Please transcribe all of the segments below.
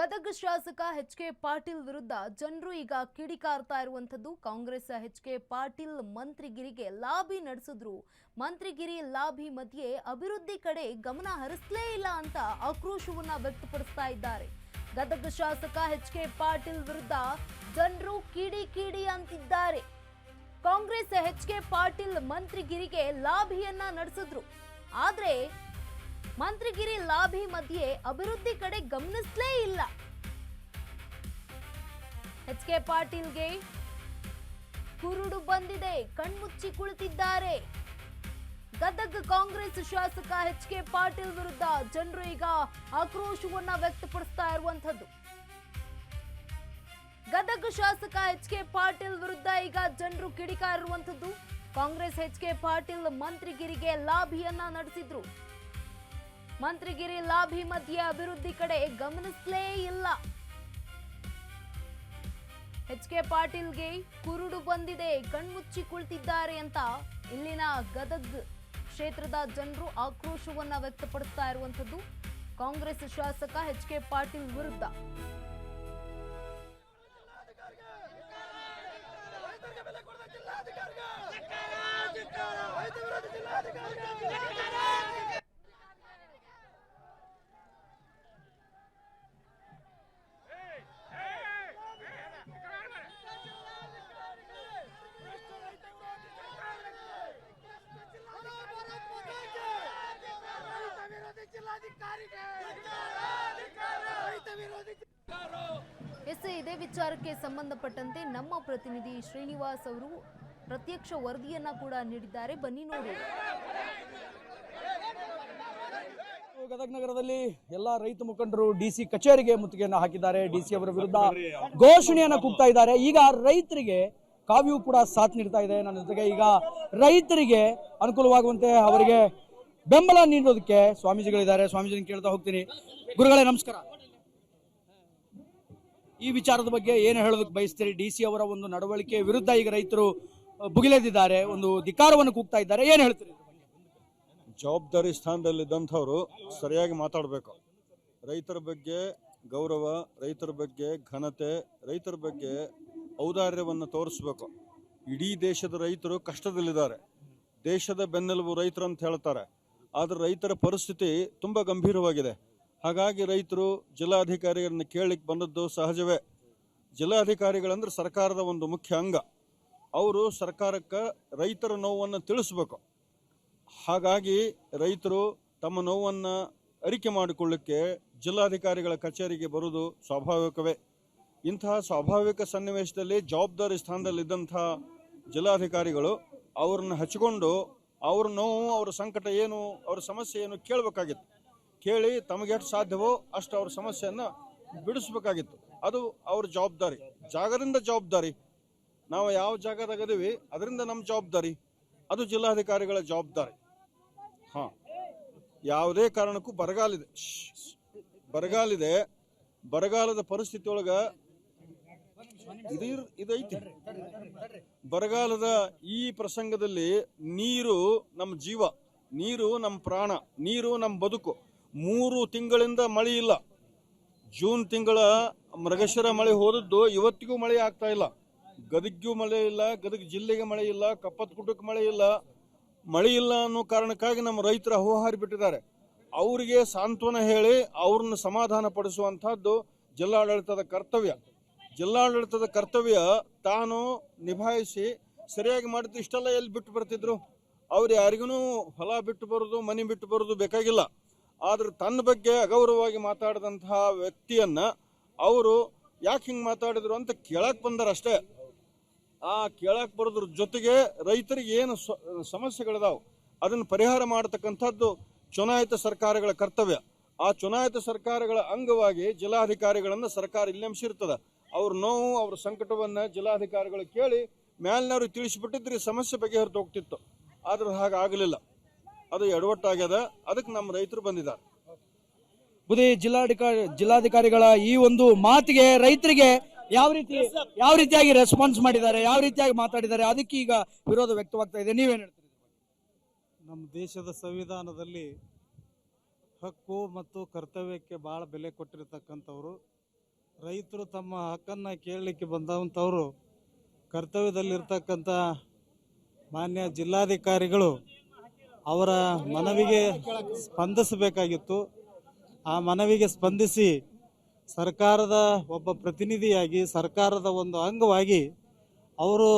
ಗದಗ ಶಾಸಕ ಎಚ್.ಕೆ. ಪಾಟೀಲ್ ವಿರುದ್ಧ ಜನರು ಈಗ ಕಿಡಿಕಾರ್ತಾ ಇರುವಂತದ್ದು. ಕಾಂಗ್ರೆಸ್ ಎಚ್.ಕೆ. ಪಾಟೀಲ್ ಮಂತ್ರಿಗಿರಿಗೆ ಲಾಬಿ ನಡೆಸಿದ್ರು. ಮಂತ್ರಿಗಿರಿ ಲಾಬಿ ಮಧ್ಯೆ ಅಭಿವೃದ್ಧಿ ಕಡೆ ಗಮನ ಹರಿಸಲೇ ಇಲ್ಲ ಅಂತ ಆಕ್ರೋಶವನ್ನ ವ್ಯಕ್ತಪಡಿಸ್ತಾ ಇದ್ದಾರೆ. ಗದಗ ಶಾಸಕ ಎಚ್.ಕೆ. ಪಾಟೀಲ್ ವಿರುದ್ಧ ಜನರು ಕಿಡಿ ಅಂತಿದ್ದಾರೆ. ಕಾಂಗ್ರೆಸ್ ಎಚ್.ಕೆ. ಪಾಟೀಲ್ ಮಂತ್ರಿಗಿರಿಗೆ ಲಾಬಿಯನ್ನ ನಡೆಸಿದ್ರು. ಆದ್ರೆ ಮಂತ್ರಿಗಿರಿ ಲಾಬಿ ಮಧ್ಯೆ ಅಭಿವೃದ್ಧಿ ಕಡೆ ಗಮನಿಸಲೇ ಇಲ್ಲ. ಎಚ್.ಕೆ. ಪಾಟೀಲ್ಗೆ ಕುರುಡು ಬಂದಿದೆ, ಕಣ್ಮುಚ್ಚಿ ಕುಳಿತಿದ್ದಾರೆ. ಗದಗ ಕಾಂಗ್ರೆಸ್ ಶಾಸಕ ಎಚ್.ಕೆ. ಪಾಟೀಲ್ ವಿರುದ್ಧ ಜನರು ಈಗ ಆಕ್ರೋಶವನ್ನ ವ್ಯಕ್ತಪಡಿಸ್ತಾ ಇರುವಂತದ್ದು. ಗದಗ ಶಾಸಕ ಎಚ್.ಕೆ. ಪಾಟೀಲ್ ವಿರುದ್ಧ ಈಗ ಜನರು ಕಿಡಿಕಾರಿರುವಂತದ್ದು. ಕಾಂಗ್ರೆಸ್ ಎಚ್.ಕೆ. ಪಾಟೀಲ್ ಮಂತ್ರಿಗಿರಿಗೆ ಲಾಬಿಯನ್ನ ನಡೆಸಿದ್ರು. ಮಂತ್ರಿಗಿರಿ ಲಾಬಿ ಮಧ್ಯೆ ಅಭಿವೃದ್ಧಿ ಕಡೆ ಗಮನಿಸಲೇ ಇಲ್ಲ. ಎಚ್.ಕೆ. ಪಾಟೀಲ್ಗೆ ಕುರುಡು ಬಂದಿದೆ, ಕಣ್ಮುಚ್ಚಿ ಕುಳಿತಿದ್ದಾರೆ ಅಂತ ಇಲ್ಲಿನ ಗದಗ್ ಕ್ಷೇತ್ರದ ಜನರು ಆಕ್ರೋಶವನ್ನ ವ್ಯಕ್ತಪಡಿಸ್ತಾ ಇರುವಂತದ್ದು ಕಾಂಗ್ರೆಸ್ ಶಾಸಕ ಎಚ್.ಕೆ. ಪಾಟೀಲ್ ವಿರುದ್ಧ. ಇದೇ ವಿಚಾರಕ್ಕೆ ಸಂಬಂಧಪಟ್ಟಂತೆ ನಮ್ಮ ಪ್ರತಿನಿಧಿ ಶ್ರೀನಿವಾಸ್ ಅವರು ಪ್ರತ್ಯಕ್ಷ ವರದಿಯನ್ನ ಕೂಡ ನೀಡಿದ್ದಾರೆ. ಬನ್ನಿ ನೋಡಿ. ಗದಗ ನಗರದಲ್ಲಿ ಎಲ್ಲಾ ರೈತ ಮುಖಂಡರು ಡಿಸಿ ಕಚೇರಿಗೆ ಮುತ್ತಿಗೆಯನ್ನು ಹಾಕಿದ್ದಾರೆ. ಡಿಸಿ ಅವರ ವಿರುದ್ಧ ಘೋಷಣೆಯನ್ನ ಕೂಗ್ತಾ ಇದ್ದಾರೆ. ಈಗ ರೈತರಿಗೆ ಕಾವ್ಯೂ ಕೂಡ ಸಾಥ್ ನೀಡ್ತಾ ಇದೆ. ನನ್ನ ಜೊತೆಗೆ ಈಗ ರೈತರಿಗೆ ಅನುಕೂಲವಾಗುವಂತೆ ಅವರಿಗೆ ಬೆಂಬಲ ನೀಡೋದಕ್ಕೆ ಸ್ವಾಮೀಜಿಗಳಿದ್ದಾರೆ. ಸ್ವಾಮೀಜಿನ ಕೇಳ್ತಾ ಹೋಗ್ತೀನಿ. ಗುರುಗಳೇ ನಮಸ್ಕಾರ. ಈ ವಿಚಾರದ ಬಗ್ಗೆ ಏನು ಹೇಳೋದಕ್ಕೆ ಬಯಸ್ತೀರಿ? ಡಿಸಿ ಅವರ ಒಂದು ನಡವಳಿಕೆ ವಿರುದ್ಧ ಈಗ ರೈತರು ಭುಗಿಲೆದಿದ್ದಾರೆ, ಒಂದು ಧಿಕ್ಕಾರವನ್ನು ಕೂಗ್ತಾ ಇದ್ದಾರೆ. ಏನು ಹೇಳ್ತೀರಿ? ಜವಾಬ್ದಾರಿ ಸ್ಥಾನದಲ್ಲಿದ್ದಂಥವ್ರು ಸರಿಯಾಗಿ ಮಾತಾಡಬೇಕು. ರೈತರ ಬಗ್ಗೆ ಗೌರವ, ರೈತರ ಬಗ್ಗೆ ಘನತೆ, ರೈತರ ಬಗ್ಗೆ ಔದಾರ್ಯವನ್ನು ತೋರಿಸ್ಬೇಕು. ಇಡೀ ದೇಶದ ರೈತರು ಕಷ್ಟದಲ್ಲಿದ್ದಾರೆ. ದೇಶದ ಬೆನ್ನೆಲುಬು ರೈತರು ಅಂತ ಹೇಳ್ತಾರೆ. ಆದರೆ ರೈತರ ಪರಿಸ್ಥಿತಿ ತುಂಬ ಗಂಭೀರವಾಗಿದೆ. ಹಾಗಾಗಿ ರೈತರು ಜಿಲ್ಲಾಧಿಕಾರಿಗಳನ್ನ ಕೇಳಲಿಕ್ಕೆ ಬಂದದ್ದು ಸಹಜವೇ. ಜಿಲ್ಲಾಧಿಕಾರಿಗಳಂದ್ರೆ ಸರ್ಕಾರದ ಒಂದು ಮುಖ್ಯ ಅಂಗ. ಅವರು ಸರ್ಕಾರಕ್ಕೆ ರೈತರ ನೋವನ್ನು ತಿಳಿಸ್ಬೇಕು. ಹಾಗಾಗಿ ರೈತರು ತಮ್ಮ ನೋವನ್ನು ಅರಿಕೆ ಮಾಡಿಕೊಳ್ಳಿಕ್ಕೆ ಜಿಲ್ಲಾಧಿಕಾರಿಗಳ ಕಚೇರಿಗೆ ಬರುವುದು ಸ್ವಾಭಾವಿಕವೇ. ಇಂತಹ ಸ್ವಾಭಾವಿಕ ಸನ್ನಿವೇಶದಲ್ಲಿ ಜವಾಬ್ದಾರಿ ಸ್ಥಾನದಲ್ಲಿದ್ದಂಥ ಜಿಲ್ಲಾಧಿಕಾರಿಗಳು ಅವ್ರನ್ನ ಹಚ್ಚಿಕೊಂಡು ಅವ್ರ ನೋವು, ಅವರ ಸಂಕಟ ಏನು, ಅವರ ಸಮಸ್ಯೆ ಏನು ಕೇಳಬೇಕಾಗಿತ್ತು. ಕೇಳಿ ತಮಗೆ ಎಷ್ಟು ಸಾಧ್ಯವೋ ಅಷ್ಟು ಅವ್ರ ಸಮಸ್ಯೆಯನ್ನು ಬಿಡಿಸ್ಬೇಕಾಗಿತ್ತು. ಅದು ಅವ್ರ ಜವಾಬ್ದಾರಿ, ಜಾಗದಿಂದ ಜವಾಬ್ದಾರಿ. ನಾವು ಯಾವ ಜಾಗದಾಗ ಇದೀವಿ ಅದರಿಂದ ನಮ್ಮ ಜವಾಬ್ದಾರಿ, ಅದು ಜಿಲ್ಲಾಧಿಕಾರಿಗಳ ಜವಾಬ್ದಾರಿ. ಯಾವುದೇ ಕಾರಣಕ್ಕೂ ಬರಗಾಲಿದೆ. ಬರಗಾಲದ ಪರಿಸ್ಥಿತಿ ಒಳಗ ಇದೈತಿ. ಬರಗಾಲದ ಈ ಪ್ರಸಂಗದಲ್ಲಿ ನೀರು ನಮ್ಮ ಜೀವ, ನೀರು ನಮ್ಮ ಪ್ರಾಣ, ನೀರು ನಮ್ಮ ಬದುಕು. 3 ತಿಂಗಳಿಂದ ಮಳೆ ಇಲ್ಲ. ಜೂನ್ ತಿಂಗಳ ಮೃಗಶಿರ ಮಳೆ ಹೋದದ್ದು ಇವತ್ತಿಗೂ ಮಳೆ ಆಗ್ತಾ ಇಲ್ಲ. ಗದಗಿಗೂ ಮಳೆ ಇಲ್ಲ, ಗದಗ ಜಿಲ್ಲೆಗೆ ಮಳೆ ಇಲ್ಲ, ಕಪ್ಪತ್ತಗುಡ್ಡಕ್ಕೆ ಮಳೆ ಇಲ್ಲ. ಮಳೆ ಇಲ್ಲ ಅನ್ನೋ ಕಾರಣಕ್ಕಾಗಿ ನಮ್ಮ ರೈತರ ಹೂಹಾರಿ ಬಿಟ್ಟಿದ್ದಾರೆ. ಅವರಿಗೆ ಸಾಂತ್ವನ ಹೇಳಿ ಅವ್ರನ್ನ ಸಮಾಧಾನ ಪಡಿಸುವಂತಹದ್ದು ಜಿಲ್ಲಾಡಳಿತದ ಕರ್ತವ್ಯ. ಜಿಲ್ಲಾಡಳಿತದ ಕರ್ತವ್ಯ ತಾನು ನಿಭಾಯಿಸಿ ಸರಿಯಾಗಿ ಮಾಡಿದ್ದು ಇಷ್ಟೆಲ್ಲ ಎಲ್ಲಿ ಬಿಟ್ಟು ಬರ್ತಿದ್ರು? ಅವ್ರು ಯಾರಿಗೂ ಹೊಲ ಬಿಟ್ಟು ಬರೋದು, ಮನೆ ಬಿಟ್ಟು ಬರೋದು ಬೇಕಾಗಿಲ್ಲ. ಆದ್ರೆ ತನ್ನ ಬಗ್ಗೆ ಅಗೌರವವಾಗಿ ಮಾತಾಡಿದಂತಹ ವ್ಯಕ್ತಿಯನ್ನ ಅವರು ಯಾಕೆ ಹಿಂಗೆ ಮಾತಾಡಿದ್ರು ಅಂತ ಕೇಳಕ್ ಬಂದಾರಷ್ಟೇ. ಆ ಕೇಳಕ್ ಬರೋದ್ರ ಜೊತೆಗೆ ರೈತರಿಗೆ ಏನು ಸಮಸ್ಯೆಗಳಿದಾವೆ ಅದನ್ನು ಪರಿಹಾರ ಮಾಡತಕ್ಕಂಥದ್ದು ಚುನಾಯಿತ ಸರ್ಕಾರಗಳ ಕರ್ತವ್ಯ. ಆ ಚುನಾಯಿತ ಸರ್ಕಾರಗಳ ಅಂಗವಾಗಿ ಜಿಲ್ಲಾಧಿಕಾರಿಗಳನ್ನ ಸರ್ಕಾರ ಇಲ್ಲಿ ನೇಮಿಸಿರ್ತದೆ. ಅವ್ರ ನೋವು, ಅವ್ರ ಸಂಕಟವನ್ನ ಜಿಲ್ಲಾಧಿಕಾರಿಗಳು ಕೇಳಿ ಮೇಲಿನವ್ರಿಗೆ ತಿಳಿಸಿಬಿಟ್ಟಿದ್ರೆ ಸಮಸ್ಯೆ ಬಗೆಹರಿದು ಹೋಗ್ತಿತ್ತು. ಆದ್ರೆ ಹಾಗಾಗಲಿಲ್ಲ. ಅದು ಎಡವಟ್ಟಾಗ್ಯದ. ಅದಕ್ಕೆ ನಮ್ಮ ರೈತರು ಬಂದಿದ್ದಾರೆ. ಬುದಿ ಜಿಲ್ಲಾಧಿಕಾರಿಗಳ ಈ ಒಂದು ಮಾತಿಗೆ ರೈತರಿಗೆ ಯಾವ ರೀತಿಯಾಗಿ ರೆಸ್ಪಾನ್ಸ್ ಮಾಡಿದ್ದಾರೆ, ಯಾವ ರೀತಿಯಾಗಿ ಮಾತಾಡಿದ್ದಾರೆ, ಅದಕ್ಕೆ ಈಗ ವಿರೋಧ ವ್ಯಕ್ತವಾಗ್ತಾ ಇದೆ. ನೀವೇನು ಹೇಳ್ತೀರಿ? ನಮ್ಮ ದೇಶದ ಸಂವಿಧಾನದಲ್ಲಿ ಹಕ್ಕು ಮತ್ತು ಕರ್ತವ್ಯಕ್ಕೆ ಬಹಳ ಬೆಲೆ ಕೊಟ್ಟಿರತಕ್ಕಂಥವ್ರು ರೈತರು ತಮ್ಮ ಹಕ್ಕನ್ನು ಕೇಳಲಿಕ್ಕೆ ಬಂದಂಥವರು ಕರ್ತವ್ಯದಲ್ಲಿರ್ತಕ್ಕಂಥ ಮಾನ್ಯ ಜಿಲ್ಲಾಧಿಕಾರಿಗಳು ಅವರ ಮನವಿಗೆ ಸ್ಪಂದಿಸಬೇಕಾಗಿತ್ತು. ಆ ಮನವಿಗೆ ಸ್ಪಂದಿಸಿ ಸರ್ಕಾರದ ಒಬ್ಬ ಪ್ರತಿನಿಧಿಯಾಗಿ ಸರ್ಕಾರದ ಒಂದು ಅಂಗವಾಗಿ ಅವರು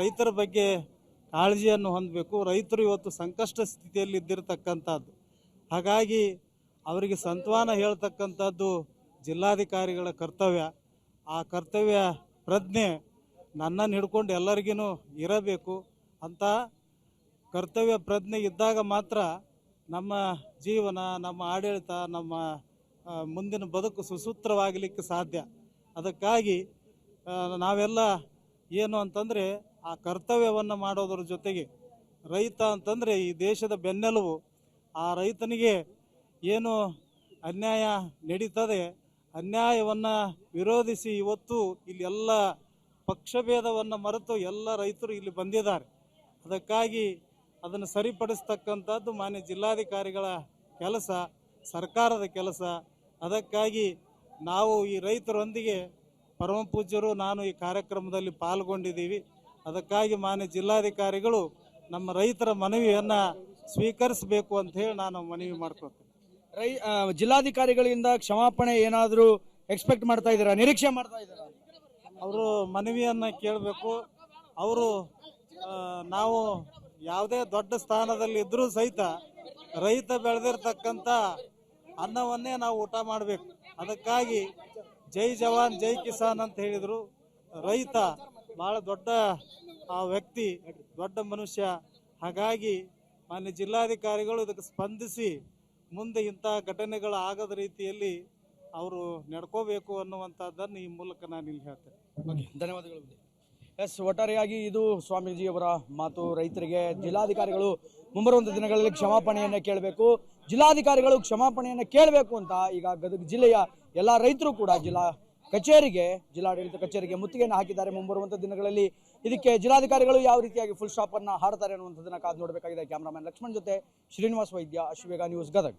ರೈತರ ಬಗ್ಗೆ ಕಾಳಜಿಯನ್ನು ಹೊಂದಬೇಕು. ರೈತರು ಇವತ್ತು ಸಂಕಷ್ಟ ಸ್ಥಿತಿಯಲ್ಲಿ ಇದ್ದಿರತಕ್ಕಂಥದ್ದು. ಹಾಗಾಗಿ ಅವರಿಗೆ ಸಾಂತ್ವನ ಹೇಳ್ತಕ್ಕಂಥದ್ದು ಜಿಲ್ಲಾಧಿಕಾರಿಗಳ ಕರ್ತವ್ಯ. ಆ ಕರ್ತವ್ಯ ಪ್ರಜ್ಞೆ ನನ್ನನ್ನು ಹಿಡ್ಕೊಂಡು ಎಲ್ಲರಿಗೂ ಇರಬೇಕು. ಅಂತ ಕರ್ತವ್ಯ ಪ್ರಜ್ಞೆ ಇದ್ದಾಗ ಮಾತ್ರ ನಮ್ಮ ಜೀವನ, ನಮ್ಮ ಆಡಳಿತ, ನಮ್ಮ ಮುಂದಿನ ಬದುಕು ಸುಸೂತ್ರವಾಗಲಿಕ್ಕೆ ಸಾಧ್ಯ. ಅದಕ್ಕಾಗಿ ನಾವೆಲ್ಲ ಏನು ಅಂತಂದರೆ ಆ ಕರ್ತವ್ಯವನ್ನು ಮಾಡೋದ್ರ ಜೊತೆಗೆ ರೈತ ಅಂತಂದರೆ ಈ ದೇಶದ ಬೆನ್ನೆಲುಬು. ಆ ರೈತನಿಗೆ ಏನು ಅನ್ಯಾಯ ನಡೀತದೆ, ಅನ್ಯಾಯವನ್ನು ವಿರೋಧಿಸಿ ಇವತ್ತು ಇಲ್ಲಿ ಎಲ್ಲ ಪಕ್ಷಭೇದವನ್ನು ಮರೆತು ಎಲ್ಲ ರೈತರು ಇಲ್ಲಿ ಬಂದಿದ್ದಾರೆ. ಅದಕ್ಕಾಗಿ ಅದನ್ನು ಸರಿಪಡಿಸ್ತಕ್ಕಂಥದ್ದು ಮಾನ್ಯ ಜಿಲ್ಲಾಧಿಕಾರಿಗಳ ಕೆಲಸ, ಸರ್ಕಾರದ ಕೆಲಸ. ಅದಕ್ಕಾಗಿ ನಾವು ಈ ರೈತರೊಂದಿಗೆ ಪರಮ ಪೂಜ್ಯರು ನಾನು ಈ ಕಾರ್ಯಕ್ರಮದಲ್ಲಿ ಪಾಲ್ಗೊಂಡಿದ್ದೀವಿ. ಅದಕ್ಕಾಗಿ ಮಾನ್ಯ ಜಿಲ್ಲಾಧಿಕಾರಿಗಳು ನಮ್ಮ ರೈತರ ಮನವಿಯನ್ನು ಸ್ವೀಕರಿಸಬೇಕು ಅಂತ ಹೇಳಿ ನಾನು ಮನವಿ ಮಾಡ್ಕೊಳ್ತೇನೆ. ಜಿಲ್ಲಾಧಿಕಾರಿಗಳಿಂದ ಕ್ಷಮಾಪಣೆ ಏನಾದರೂ ಎಕ್ಸ್ಪೆಕ್ಟ್ ಮಾಡ್ತಾ ಇದ್ದೀರಾ, ನಿರೀಕ್ಷೆ ಮಾಡ್ತಾ ಇದ್ದೀರಾ? ಅವರು ಮನವಿಯನ್ನು ಕೇಳಬೇಕು. ಅವರು ನಾವು ಯಾವುದೇ ದೊಡ್ಡ ಸ್ಥಾನದಲ್ಲಿ ಇದ್ದರೂ ಸಹಿತ ರೈತ ಬೆಳೆದಿರ್ತಕ್ಕಂಥ ಅನ್ನವನ್ನೇ ನಾವು ಊಟ ಮಾಡಬೇಕು. ಅದಕ್ಕಾಗಿ ಜೈ ಜವಾನ್ ಜೈ ಕಿಸಾನ್ ಅಂತ ಹೇಳಿದರು. ರೈತ ಭಾಳ ದೊಡ್ಡ ವ್ಯಕ್ತಿ, ದೊಡ್ಡ ಮನುಷ್ಯ. ಹಾಗಾಗಿ ಮಾನ್ಯ ಜಿಲ್ಲಾಧಿಕಾರಿಗಳು ಇದಕ್ಕೆ ಸ್ಪಂದಿಸಿ ಮುಂದೆ ಇಂಥ ಘಟನೆಗಳು ಆಗದ ರೀತಿಯಲ್ಲಿ ಅವರು ನಡ್ಕೋಬೇಕು ಅನ್ನುವಂಥದ್ದನ್ನು ಈ ಮೂಲಕ ನಾನು ಇಲ್ಲಿ ಹೇಳ್ತೇನೆ. ಧನ್ಯವಾದಗಳು. ಎಸ್, ಒಟ್ಟಾರೆಯಾಗಿ ಇದು ಸ್ವಾಮೀಜಿಯವರ ಮಾತು. ರೈತರಿಗೆ ಜಿಲ್ಲಾಧಿಕಾರಿಗಳು ಮುಂಬರುವಂಥ ದಿನಗಳಲ್ಲಿ ಕ್ಷಮಾಪಣೆಯನ್ನು ಕೇಳಬೇಕು, ಜಿಲ್ಲಾಧಿಕಾರಿಗಳು ಕ್ಷಮಾಪಣೆಯನ್ನು ಕೇಳಬೇಕು ಅಂತ ಈಗ ಗದಗ ಜಿಲ್ಲೆಯ ಎಲ್ಲ ರೈತರು ಕೂಡ ಜಿಲ್ಲಾಡಳಿತ ಕಚೇರಿಗೆ ಮುತ್ತಿಗೆಯನ್ನು ಹಾಕಿದ್ದಾರೆ. ಮುಂಬರುವಂಥ ದಿನಗಳಲ್ಲಿ ಇದಕ್ಕೆ ಜಿಲ್ಲಾಧಿಕಾರಿಗಳು ಯಾವ ರೀತಿಯಾಗಿ ಫುಲ್ ಸ್ಟಾಪ್ ಅನ್ನು ಹಾಡ್ತಾರೆ ಅನ್ನುವಂಥದ್ದನ್ನು ಕಾದು ನೋಡಬೇಕಾಗಿದೆ. ಕ್ಯಾಮ್ರಾಮನ್ ಲಕ್ಷ್ಮಣ್ ಜೊತೆ ಶ್ರೀನಿವಾಸ್ ವೈದ್ಯ, ಅಶ್ವೇಗ ನ್ಯೂಸ್, ಗದಗ.